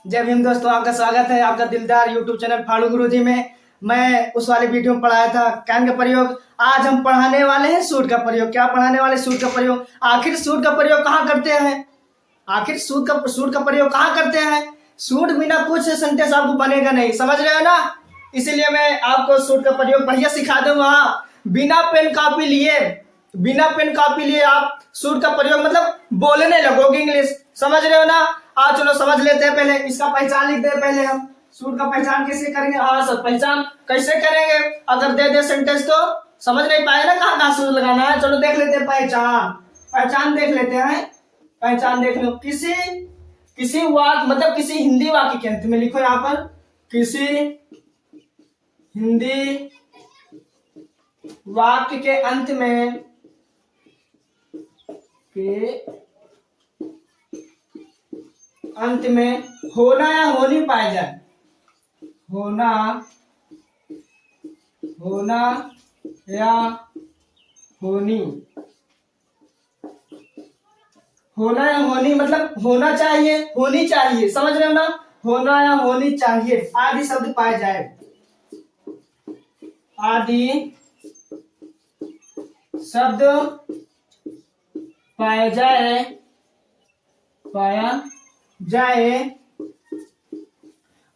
जय भीम दोस्तों, आपका स्वागत है आपका दिलदार यूट्यूब चैनल फाड़ू गुरुजी में। मैं उस वाले वीडियो में पढ़ाया था कैन का प्रयोग। आज हम पढ़ाने वाले हैं सूट का प्रयोग। क्या पढ़ाने वाले? सूट का प्रयोग। आखिर सूट का प्रयोग कहाँ करते हैं? आखिर सूट का प्रयोग कहाँ करते हैं? सूट बिना कुछ सेंटेंस आपको बनेगा नहीं, समझ रहे हो ना? इसीलिए मैं आपको सूट का प्रयोग बढ़िया सिखा दूंगा। बिना पेन कॉपी लिए आप सूट का प्रयोग मतलब बोलने लगोगे इंग्लिश, समझ रहे हो ना? आज चलो समझ लेते हैं। पहले इसका पहचान लिखते हैं। पहले हम सूट का पहचान कैसे करेंगे? हाँ सर, पहचान कैसे करेंगे? अगर दे दे सेंटेंस तो समझ नहीं पाए ना कहाँ कहाँ सूट लगाना है। चलो देख लेते हैं पहचान देख लेते हैं। पहचान देख लो। किसी वाक्य मतलब किसी हिंदी वाक्य के अंत में लिखो यहाँ पर, किसी हिंदी वाक्य के अंत में होना या होनी पाया जाए। होना या होनी। होना या होनी मतलब होना चाहिए, होनी चाहिए, समझ रहे हो ना? होना या होनी चाहिए आदि शब्द पाया जाए। आदि शब्द पाया जाए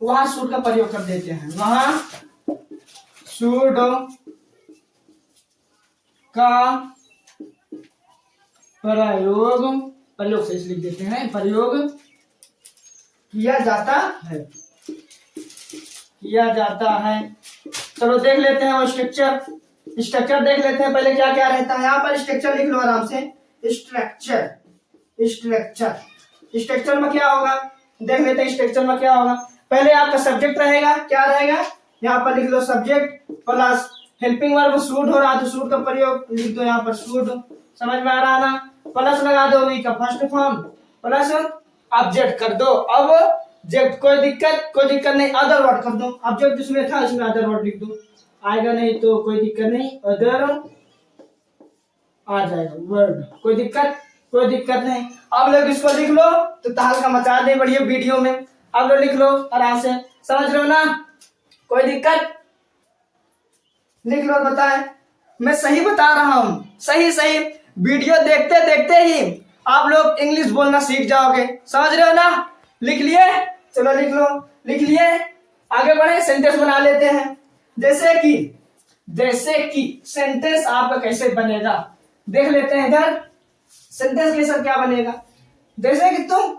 वहां सूट का प्रयोग कर देते हैं। वहां सूट का प्रयोग से लिख देते हैं। प्रयोग किया जाता है। चलो देख लेते हैं वो स्ट्रक्चर देख लेते हैं। पहले क्या क्या रहता है यहाँ पर? स्ट्रक्चर लिख लो आराम से। स्ट्रक्चर में क्या होगा देख लेते हैं। स्ट्रक्चर में क्या होगा? पहले आपका सब्जेक्ट रहेगा। क्या रहेगा? यहाँ पर लिख लो subject plus helping verb suit हो रहा है तो सूट का प्रयोग लिख दो यहाँ पर सूट। समझ में आ रहा ना? प्लस लगा दो वी का फर्स्ट फॉर्म प्लस ऑब्जेक्ट कर दो। अब ऑब्जेक्ट कोई दिक्कत नहीं, अदर वर्ड कर दो। ऑब्जेक्ट जिसमें था उसमें अदर वर्ड लिख दो, आएगा नहीं तो कोई दिक्कत नहीं, अदर आ जाएगा वर्ड, कोई दिक्कत नहीं। अब लोग इसको लिख लो तो तहलका मचा दे बढ़िया वीडियो में। अब लोग लिख लो आराम से, समझ रहे हो ना? कोई दिक्कत? लिख लो, बताएं। मैं सही बता रहा हूँ, सही वीडियो देखते देखते ही आप लोग इंग्लिश बोलना सीख जाओगे, समझ रहे हो ना? लिख लिए? चलो लिख लिए। आगे बढ़े, सेंटेंस बना लेते हैं। जैसे कि सेंटेंस आपका कैसे बनेगा देख लेते हैं इधर। सेंटेंस के साथ क्या बनेगा? जैसे कि तुम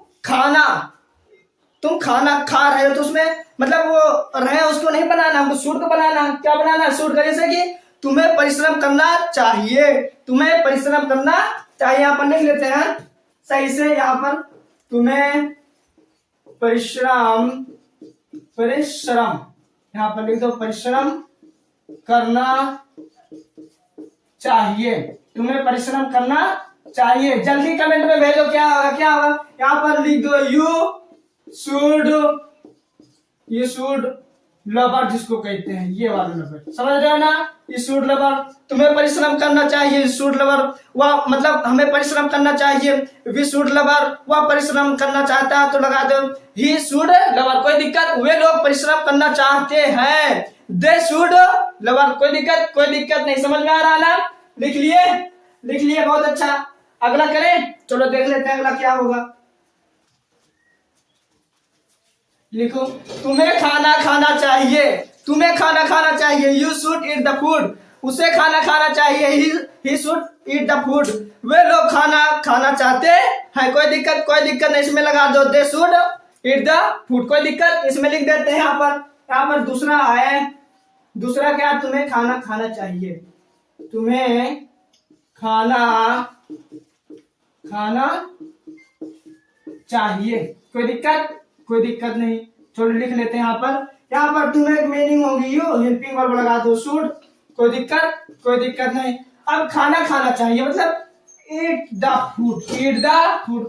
खाना खा रहे हो तो उसमें मतलब वो रहे उसको नहीं बनाना, हमको सूट को बनाना। क्या बनाना है? सूट का। जैसे कि तुम्हें परिश्रम करना चाहिए, यहाँ पर लिख लेते हैं सही से। यहाँ पर तुम्हें परिश्रम यहाँ पर लिख दो, परिश्रम करना चाहिए, तुम्हें परिश्रम करना चाहिए। जल्दी कमेंट में भेजो क्या होगा। यहाँ पर लिख दो यू शुड लवर, जिसको कहते हैं ये वाला लवर, समझ रहे हो ना? यू शुड लवर, तुम्हें परिश्रम करना चाहिए। शुड लवर वह मतलब हमें परिश्रम करना चाहिए। वी शुड लवर वह परिश्रम करना चाहता है तो लगा दो ही शुड लवर, कोई दिक्कत? वे लोग परिश्रम करना चाहते हैं, दे शुड लवर, कोई दिक्कत नहीं। समझ में आ रहा ना? लिख लिए, बहुत अच्छा। अगला करें? चलो देख लेते हैं अगला क्या होगा। लिखो, तुम्हें खाना खाना चाहिए। You should eat the food, उसे खाना खाना चाहिए। He should eat the food, वे लोग खाना चाहते हैं। कोई दिक्कत नहीं। इसमें लगा दो they should eat the food, कोई दिक्कत? इसमें लिख देते हैं यहाँ पर दूसरा है। दूसरा क्या? तुम्हें खाना चाहिए, तुम्हें खाना चाहिए। कोई दिक्कत नहीं। चलो लिख लेते हैं यहाँ पर तुम्हें एक मीनिंग होगी यू, हेल्पिंग वर्ब लगा दो शुड, कोई दिक्कत नहीं। अब खाना चाहिए मतलब ईट द फूड,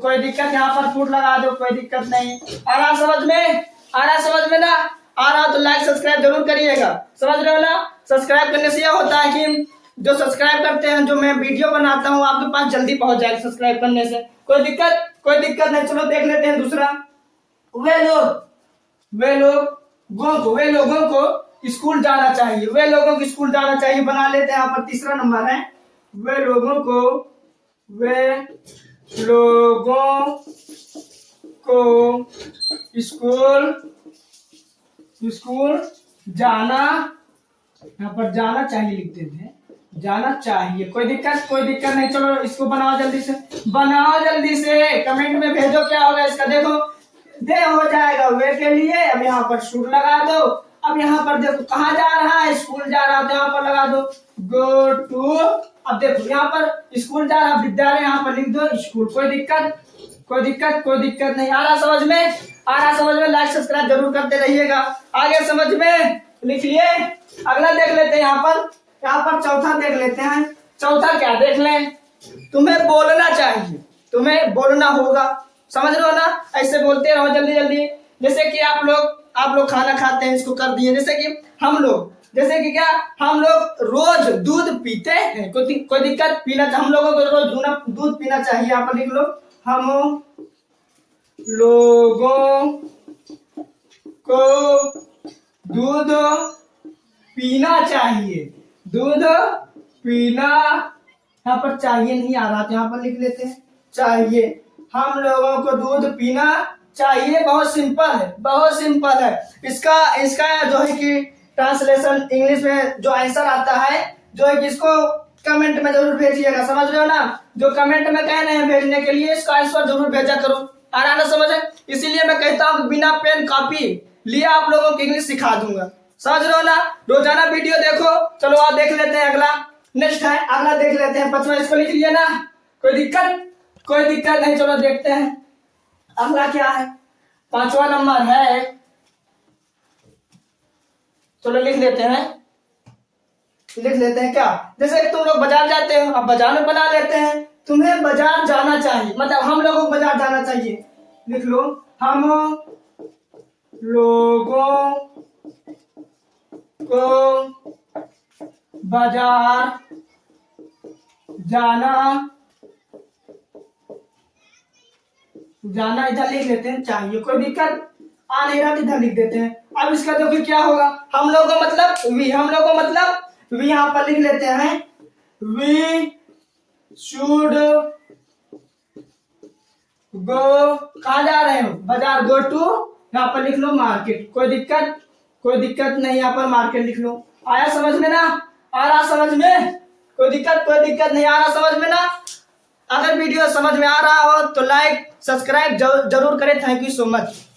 कोई दिक्कत? यहाँ पर फूड लगा दो, कोई दिक्कत नहीं। आ रहा समझ में ना? आ रहा तो लाइक सब्सक्राइब जरूर करिएगा, समझ रहे हो ना? सब्सक्राइब करने से यह होता है कि जो सब्सक्राइब करते हैं, जो मैं वीडियो बनाता हूँ आपके पास जल्दी पहुंच जाएगा सब्सक्राइब करने से। कोई दिक्कत नहीं। चलो देख लेते हैं दूसरा। वे लोग वे लोगों को स्कूल जाना चाहिए, वे लोगों को स्कूल जाना चाहिए बना लेते हैं। यहाँ पर तीसरा नंबर है वे लोगों को स्कूल जाना, यहाँ पर जाना चाहिए लिख देते हैं, जाना चाहिए। कोई दिक्कत नहीं। चलो इसको बनाओ जल्दी से, कमेंट में भेजो क्या होगा इसका। देखो दे हो जाएगा वे के लिए। अब यहाँ पर शुड लगा दो। अब यहाँ पर देखो कहाँ जा रहा है, स्कूल जा रहा है, तो यहाँ पर लगा दो गो टू। अब देखो यहाँ पर स्कूल जा रहा विद्यालय, यहाँ पर लिख दो स्कूल। कोई दिक्कत नहीं। आ रहा समझ में? लाइक सब्सक्राइब जरूर करते रहिएगा। आगे समझ में लिख लिए। अगला देख लेते हैं। यहाँ पर चौथा देख लेते हैं। चौथा क्या देख लें? तुम्हें बोलना चाहिए, तुम्हें बोलना होगा। समझ रहे हो ना? ऐसे बोलते रहो जल्दी। जैसे कि आप लोग खाना खाते हैं, इसको कर दिए। जैसे कि हम लोग रोज दूध पीते हैं। कोई दिक्कत? हम लोगों को रोज दूध पीना चाहिए। यहाँ पर लिख लो हम लोगों को दूध पीना चाहिए। दूध पीना, यहाँ पर चाहिए नहीं आ रहा, तो यहाँ पर लिख लेते हैं चाहिए। हम लोगों को दूध पीना चाहिए। बहुत सिंपल है। इसका जो है कि ट्रांसलेशन इंग्लिश में जो आंसर आता है, जो है कि इसको कमेंट में जरूर भेजिएगा। समझ रहे हो ना? जो कमेंट में कह रहे हैं भेजने के लिए, इसका आंसर जरूर भेजा करो। आ रहा ना समझ? इसीलिए मैं कहता हूँ बिना पेन कॉपी लिए आप लोगों को इंग्लिश सिखा दूंगा। समझ रहे हो ना? रोजाना वीडियो देखो। चलो आप देख लेते हैं अगला। नेक्स्ट है, अगला देख लेते हैं। 5वां इसको लिख लिया ना? कोई दिक्कत नहीं। चलो देखते हैं अगला क्या है। 5वां नंबर है, चलो लिख लेते हैं क्या? जैसे तुम लोग बाजार जाते हो, अब बाजार में बना लेते हैं तुम्हें बाजार जाना चाहिए, मतलब हम लोगों को बाजार जाना चाहिए। लिख लो हम लोगों को बाजार जाना इधर लिख लेते हैं चाहिए। कोई दिक्कत आ नहीं रहा, इधर लिख देते हैं। अब इसका देखो क्या होगा। हम लोगों मतलब वी यहाँ पर लिख लेते हैं। वी शुड गो, कहाँ जा रहे हो? बाजार। गो टू, यहाँ पर लिख लो मार्केट। कोई दिक्कत नहीं। यहाँ पर मार्केट लिख लो। आया समझ में ना? आ रहा समझ में? कोई दिक्कत नहीं। आ रहा समझ में ना? अगर वीडियो समझ में आ रहा हो तो लाइक सब्सक्राइब जरूर करें। Thank you so much.